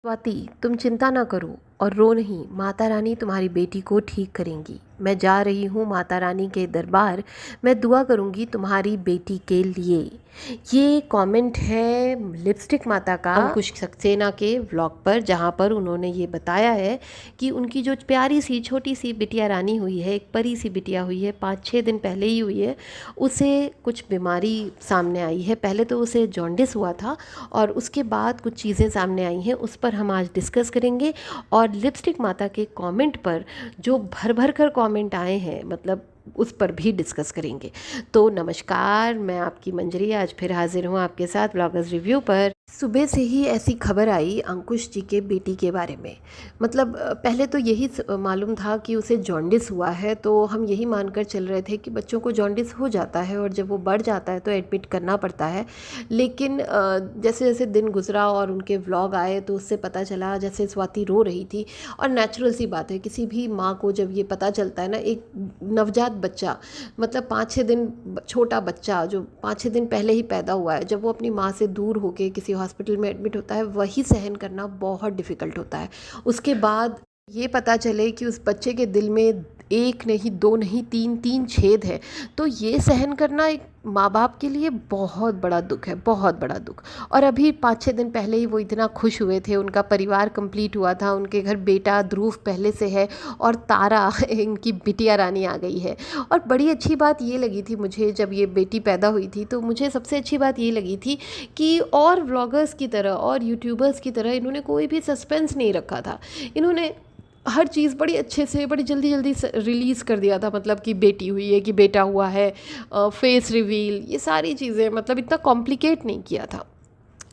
स्वाति, तुम चिंता ना करो और रो नहीं। माता रानी तुम्हारी बेटी को ठीक करेंगी। मैं जा रही हूँ माता रानी के दरबार। मैं दुआ करूँगी तुम्हारी बेटी के लिए। ये कमेंट है लिपस्टिक माता का अंकुश सक्सेना के व्लॉग पर, जहाँ पर उन्होंने ये बताया है कि उनकी जो प्यारी सी छोटी सी बिटिया रानी हुई है, एक परी सी बिटिया हुई है, 5-6 दिन पहले ही हुई है, उसे कुछ बीमारी सामने आई है। पहले तो उसे जॉन्डिस हुआ था और उसके बाद कुछ चीज़ें सामने आई हैं, उस पर हम आज डिस्कस करेंगे। और लिपस्टिक माता के कमेंट पर जो भर भर कर कमेंट आए हैं, मतलब उस पर भी डिस्कस करेंगे। तो नमस्कार, मैं आपकी मंजरी आज फिर हाजिर हूँ आपके साथ ब्लॉगर्स रिव्यू पर। सुबह से ही ऐसी खबर आई अंकुश जी के बेटी के बारे में। मतलब पहले तो यही मालूम था कि उसे जॉन्डिस हुआ है, तो हम यही मानकर चल रहे थे कि बच्चों को जॉन्डिस हो जाता है और जब वो बढ़ जाता है तो एडमिट करना पड़ता है। लेकिन जैसे जैसे दिन गुजरा और उनके व्लॉग आए तो उससे पता चला, जैसे स्वाति रो रही थी। और नेचुरल सी बात है, किसी भी माँ को जब ये पता चलता है ना, एक नवजात बच्चा, मतलब 5-6 दिन छोटा बच्चा जो 5-6 दिन पहले ही पैदा हुआ है, जब वो अपनी माँ से दूर होके किसी हॉस्पिटल में एडमिट होता है, वही सहन करना बहुत डिफ़िकल्ट होता है। उसके बाद ये पता चले कि उस बच्चे के दिल में एक नहीं, दो नहीं, तीन छेद है, तो ये सहन करना एक माँ बाप के लिए बहुत बड़ा दुख है, बहुत बड़ा दुख। और अभी 5-6 दिन पहले ही वो इतना खुश हुए थे, उनका परिवार कंप्लीट हुआ था, उनके घर बेटा ध्रुव पहले से है और तारा इनकी बिटिया रानी आ गई है। और बड़ी अच्छी बात ये लगी थी मुझे, जब ये बेटी पैदा हुई थी तो मुझे सबसे अच्छी बात ये लगी थी कि और व्लॉगर्स की तरह और यूट्यूबर्स की तरह इन्होंने कोई भी सस्पेंस नहीं रखा था। इन्होंने हर चीज़ बड़ी अच्छे से, बड़ी जल्दी जल्दी रिलीज़ कर दिया था। मतलब कि बेटी हुई है कि बेटा हुआ है, फेस रिवील, ये सारी चीज़ें, मतलब इतना कॉम्प्लिकेट नहीं किया था।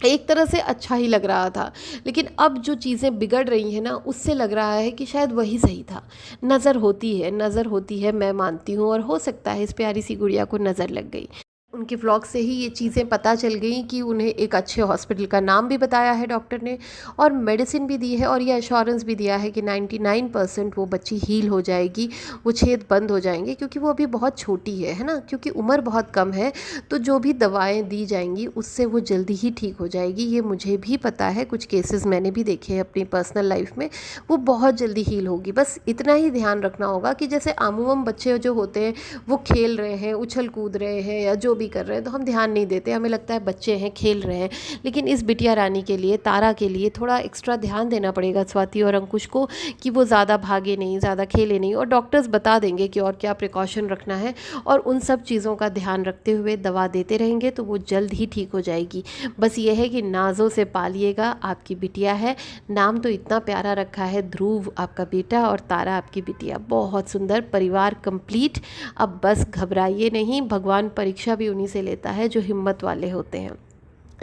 एक तरह से अच्छा ही लग रहा था। लेकिन अब जो चीज़ें बिगड़ रही हैं ना, उससे लग रहा है कि शायद वही सही था। नज़र होती है, मैं मानती हूँ, और हो सकता है इस प्यारी सी गुड़िया को नज़र लग गई। उनके व्लॉग से ही ये चीज़ें पता चल गई कि उन्हें एक अच्छे हॉस्पिटल का नाम भी बताया है डॉक्टर ने, और मेडिसिन भी दी है, और ये एश्योरेंस भी दिया है कि 99% वो बच्ची हील हो जाएगी, वो छेद बंद हो जाएंगे, क्योंकि वो अभी बहुत छोटी है ना, क्योंकि उम्र बहुत कम है। तो जो भी दवाएं दी जाएंगी उससे वो जल्दी ही ठीक हो जाएगी। ये मुझे भी पता है, कुछ केसेस मैंने भी देखे हैं अपनी पर्सनल लाइफ में, वो बहुत जल्दी हील होगी। बस इतना ही ध्यान रखना होगा कि जैसे आमूम बच्चे जो होते हैं वो खेल रहे हैं, उछल कूद रहे हैं या जो भी कर रहे हैं, तो हम ध्यान नहीं देते, हमें लगता है बच्चे हैं, खेल रहे हैं। लेकिन इस बिटिया रानी के लिए, तारा के लिए थोड़ा एक्स्ट्रा ध्यान देना पड़ेगा स्वाति और अंकुश को, कि वो ज़्यादा भागे नहीं, ज़्यादा खेले नहीं, और डॉक्टर्स बता देंगे कि और क्या प्रिकॉशन रखना है, और उन सब चीज़ों का ध्यान रखते हुए दवा देते रहेंगे तो वो जल्द ही ठीक हो जाएगी। बस ये है कि नाज़ों से पालिएगा, आपकी बिटिया है। नाम तो इतना प्यारा रखा है, ध्रुव आपका बेटा और तारा आपकी बिटिया, बहुत सुंदर, परिवार कंप्लीट। अब बस घबराइए नहीं, भगवान परीक्षा भी उन्हीं से लेता है जो हिम्मत वाले होते हैं।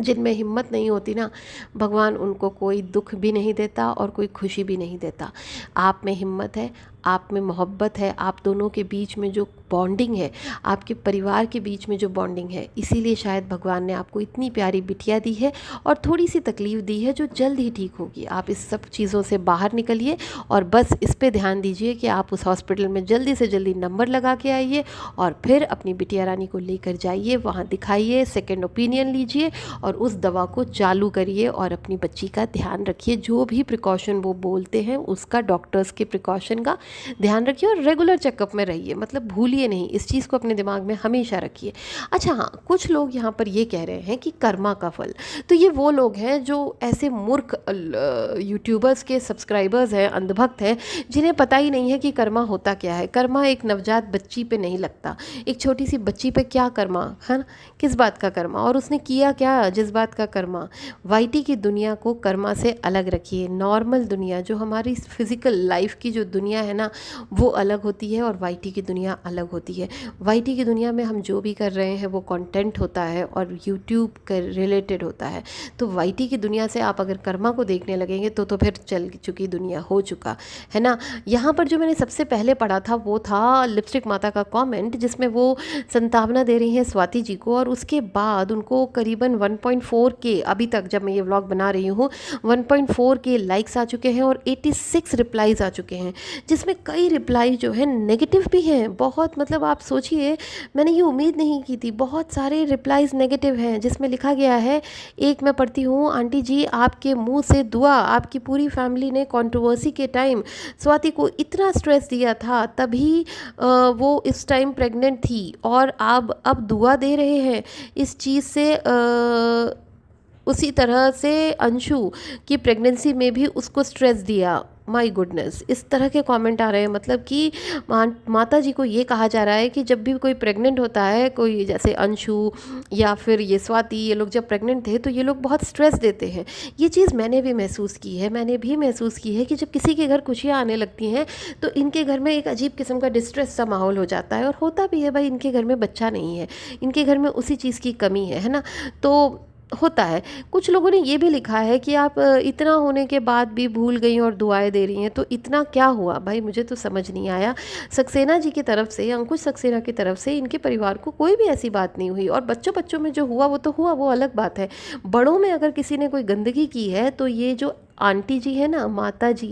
जिनमें हिम्मत नहीं होती ना, भगवान उनको कोई दुख भी नहीं देता और कोई खुशी भी नहीं देता। आप में हिम्मत है, आप में मोहब्बत है, आप दोनों के बीच में जो बॉन्डिंग है, आपके परिवार के बीच में जो बॉन्डिंग है, इसीलिए शायद भगवान ने आपको इतनी प्यारी बिटिया दी है और थोड़ी सी तकलीफ़ दी है जो जल्द ही ठीक होगी। आप इस सब चीज़ों से बाहर निकलिए और बस इस पे ध्यान दीजिए कि आप उस हॉस्पिटल में जल्दी से जल्दी नंबर लगा के आइए और फिर अपनी बिटिया रानी को लेकर जाइए, वहाँ दिखाइए, सेकेंड ओपिनियन लीजिए और उस दवा को चालू करिए और अपनी बच्ची का ध्यान रखिए। जो भी प्रिकॉशन वो बोलते हैं उसका, डॉक्टर्स के प्रिकॉशन का ध्यान रखिए और रेगुलर चेकअप में रहिए। मतलब भूलिए नहीं, इस चीज़ को अपने दिमाग में हमेशा रखिए। अच्छा हाँ, कुछ लोग यहाँ पर ये कह रहे हैं कि कर्मा का फल, तो ये वो लोग हैं जो ऐसे मूर्ख यूट्यूबर्स के सब्सक्राइबर्स हैं, अंधभक्त हैं, जिन्हें पता ही नहीं है कि कर्मा होता क्या है। कर्मा एक नवजात बच्ची पे नहीं लगता, एक छोटी सी बच्ची पे क्या कर्मा है ना, किस बात का कर्मा, और उसने किया क्या जिस बात का कर्मा। वाईटी की दुनिया को कर्मा से अलग रखिए। नॉर्मल दुनिया, जो हमारी फिजिकल लाइफ की जो दुनिया है ना, वो अलग होती है और वाईटी की दुनिया अलग होती है। वाईटी की दुनिया में हम जो भी कर रहे हैं वो कंटेंट होता है और यूट्यूब के रिलेटेड होता है। तो वाईटी की दुनिया से आप अगर कर्मा को देखने लगेंगे तो फिर चल चुकी दुनिया, हो चुका है ना। यहाँ पर जो मैंने सबसे पहले पढ़ा था वो था लिपस्टिक माता का कमेंट, जिसमें वो संतावना दे रही हैं स्वाति जी को, और उसके बाद उनको करीबन 1.4 के, अभी तक जब मैं ये व्लॉग बना रही हूँ 1.4 के लाइक्स आ चुके हैं और 86 रिप्लाईज़ आ चुके हैं, जिसमें इसमें कई रिप्लाई जो है नेगेटिव भी हैं, बहुत मतलब आप सोचिए, मैंने ये उम्मीद नहीं की थी। बहुत सारे रिप्लाईज़ नेगेटिव हैं जिसमें लिखा गया है, एक मैं पढ़ती हूँ, आंटी जी आपके मुंह से दुआ, आपकी पूरी फैमिली ने कंट्रोवर्सी के टाइम स्वाति को इतना स्ट्रेस दिया था, तभी वो इस टाइम प्रेग्नेंट थी और आप अब दुआ दे रहे हैं इस चीज़ से। उसी तरह से अंशु की प्रेगनेंसी में भी उसको स्ट्रेस दिया। माय गुडनेस, इस तरह के कमेंट आ रहे हैं, मतलब कि माता जी को ये कहा जा रहा है कि जब भी कोई प्रेग्नेंट होता है, कोई जैसे अंशु या फिर ये स्वाति, ये लोग जब प्रेग्नेंट थे तो ये लोग बहुत स्ट्रेस देते हैं। ये चीज़ मैंने भी महसूस की है, मैंने भी महसूस की है कि जब किसी के घर खुशियाँ आने लगती हैं तो इनके घर में एक अजीब किस्म का डिस्ट्रेस सा माहौल हो जाता है, और होता भी है भाई, इनके घर में बच्चा नहीं है, इनके घर में उसी चीज़ की कमी है ना, तो होता है। कुछ लोगों ने ये भी लिखा है कि आप इतना होने के बाद भी भूल गई और दुआएं दे रही हैं, तो इतना क्या हुआ भाई, मुझे तो समझ नहीं आया। सक्सेना जी की तरफ से, अंकुश सक्सेना की तरफ से इनके परिवार को कोई भी ऐसी बात नहीं हुई, और बच्चों बच्चों में जो हुआ वो तो हुआ, वो अलग बात है। बड़ों में अगर किसी ने कोई गंदगी की है तो ये जो आंटी जी है ना, माता जी,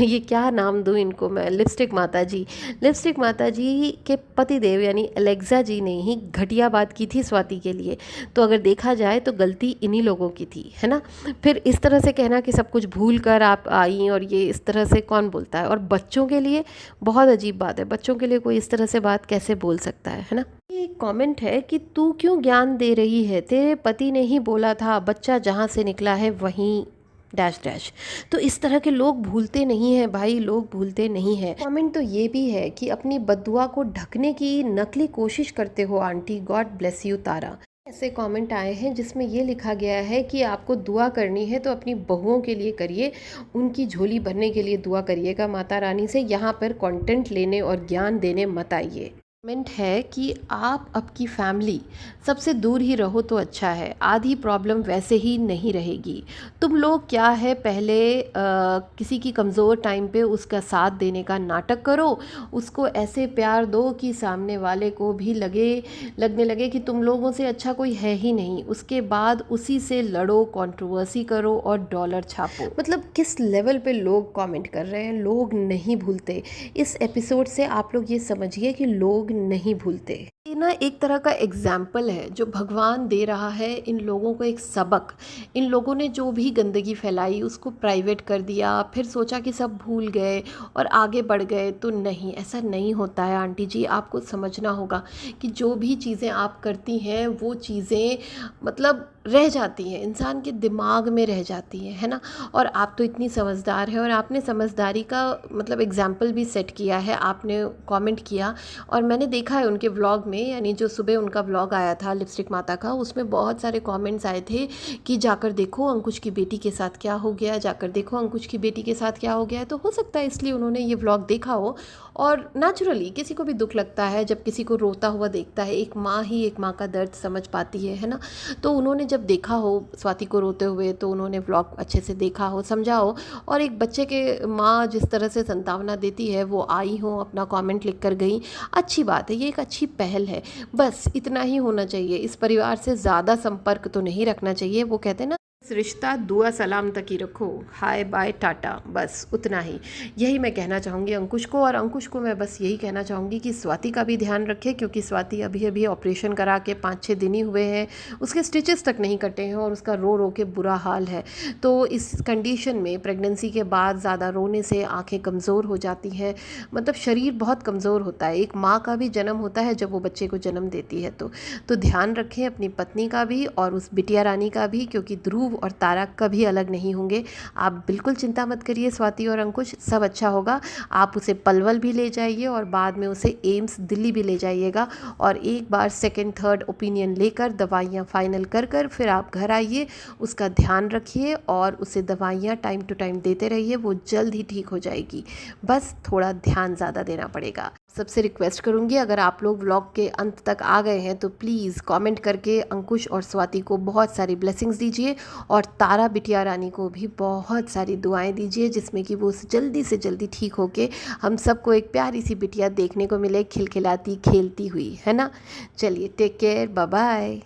ये क्या नाम दूँ इनको मैं, लिपस्टिक माता जी, लिपस्टिक माता जी के पतिदेव यानी अलेक्जा जी ने ही घटिया बात की थी स्वाति के लिए। तो अगर देखा जाए तो गलती इन्हीं लोगों की थी, है ना। फिर इस तरह से कहना कि सब कुछ भूल कर आप आई, और ये इस तरह से कौन बोलता है, और बच्चों के लिए बहुत अजीब बात है, बच्चों के लिए कोई इस तरह से बात कैसे बोल सकता है ना। ये एक कमेंट है कि तू क्यों ज्ञान दे रही है, तेरे पति ने ही बोला था बच्चा जहाँ से निकला है वहीं डैश डैश। तो इस तरह के लोग भूलते नहीं हैं भाई, लोग भूलते नहीं हैं। कमेंट तो ये भी है कि अपनी बद्दुआ को ढकने की नकली कोशिश करते हो आंटी, गॉड ब्लेस यू तारा। ऐसे कमेंट आए हैं जिसमें ये लिखा गया है कि आपको दुआ करनी है तो अपनी बहुओं के लिए करिए, उनकी झोली भरने के लिए दुआ करिएगा माता रानी से, यहाँ पर कंटेंट लेने और ज्ञान देने मत आइए। कमेंट है कि आप आपकी फैमिली सबसे दूर ही रहो तो अच्छा है, आधी प्रॉब्लम वैसे ही नहीं रहेगी। तुम लोग क्या है, पहले किसी की कमज़ोर टाइम पे उसका साथ देने का नाटक करो, उसको ऐसे प्यार दो कि सामने वाले को भी लगने लगे कि तुम लोगों से अच्छा कोई है ही नहीं, उसके बाद उसी से लड़ो, कंट्रोवर्सी करो और डॉलर छापो। मतलब किस लेवल पे लोग कमेंट कर रहे हैं, लोग नहीं भूलते। इस एपिसोड से आप लोग ये समझिए कि लोग नहीं भूलते। ये ना एक तरह का एग्जाम्पल है जो भगवान दे रहा है इन लोगों को, एक सबक। इन लोगों ने जो भी गंदगी फैलाई उसको प्राइवेट कर दिया, फिर सोचा कि सब भूल गए और आगे बढ़ गए, तो नहीं, ऐसा नहीं होता है आंटी जी। आपको समझना होगा कि जो भी चीज़ें आप करती हैं वो चीज़ें मतलब रह जाती हैं, इंसान के दिमाग में रह जाती हैं, है ना। और आप तो इतनी समझदार है, और आपने समझदारी का मतलब एग्जाम्पल भी सेट किया है। आपने कमेंट किया और मैंने देखा है उनके व्लॉग में, यानी जो सुबह उनका व्लॉग आया था लिपस्टिक माता का, उसमें बहुत सारे कमेंट्स आए थे कि जाकर देखो अंकुश की बेटी के साथ क्या हो गया, जाकर देखो अंकुश की बेटी के साथ क्या हो गया है। तो हो सकता है इसलिए उन्होंने ये व्लॉग देखा हो, और नेचुरली किसी को भी दुख लगता है जब किसी को रोता हुआ देखता है। एक माँ ही एक माँ का दर्द समझ पाती है ना। तो उन्होंने जब देखा हो स्वाति को रोते हुए, तो उन्होंने व्लॉग अच्छे से देखा हो, समझा हो, और एक बच्चे के माँ जिस तरह से सांत्वना देती है वो आई हो, अपना कमेंट लिख कर गई, अच्छी बात है, ये एक अच्छी पहल है। बस इतना ही होना चाहिए, इस परिवार से ज़्यादा संपर्क तो नहीं रखना चाहिए। वो कहते हैं ना, रिश्ता दुआ सलाम तक ही रखो, हाय बाय टाटा, बस उतना ही। यही मैं कहना चाहूँगी अंकुश को, और अंकुश को मैं बस यही कहना चाहूँगी कि स्वाति का भी ध्यान रखे, क्योंकि स्वाति अभी अभी ऑपरेशन करा के 5-6 दिन ही हुए हैं, उसके स्टिचेस तक नहीं कटे हैं और उसका रो रो के बुरा हाल है। तो इस कंडीशन में प्रेगनेंसी के बाद ज़्यादा रोने से आँखें कमज़ोर हो जाती हैं, मतलब शरीर बहुत कमज़ोर होता है। एक माँ का भी जन्म होता है जब वो बच्चे को जन्म देती है। तो ध्यान रखें अपनी पत्नी का भी और उस बिटिया रानी का भी, क्योंकि ध्रुव और तारा कभी अलग नहीं होंगे। आप बिल्कुल चिंता मत करिए, स्वाति और अंकुश, सब अच्छा होगा। आप उसे पलवल भी ले जाइए और बाद में उसे एम्स दिल्ली भी ले जाइएगा, और एक बार सेकंड थर्ड ओपिनियन लेकर दवाइयाँ फाइनल कर फिर आप घर आइए। उसका ध्यान रखिए और उसे दवाइयाँ टाइम टू टाइम देते रहिए, वो जल्द ही ठीक हो जाएगी। बस थोड़ा ध्यान ज़्यादा देना पड़ेगा। सबसे रिक्वेस्ट करूँगी, अगर आप लोग व्लॉग के अंत तक आ गए हैं तो प्लीज़ कमेंट करके अंकुश और स्वाति को बहुत सारी ब्लेसिंग्स दीजिए, और तारा बिटिया रानी को भी बहुत सारी दुआएं दीजिए, जिसमें कि वो जल्दी से जल्दी ठीक होके हम सबको एक प्यारी सी बिटिया देखने को मिले, खिलखिलाती खेलती हुई, है ना। चलिए, टेक केयर, बाय बाय।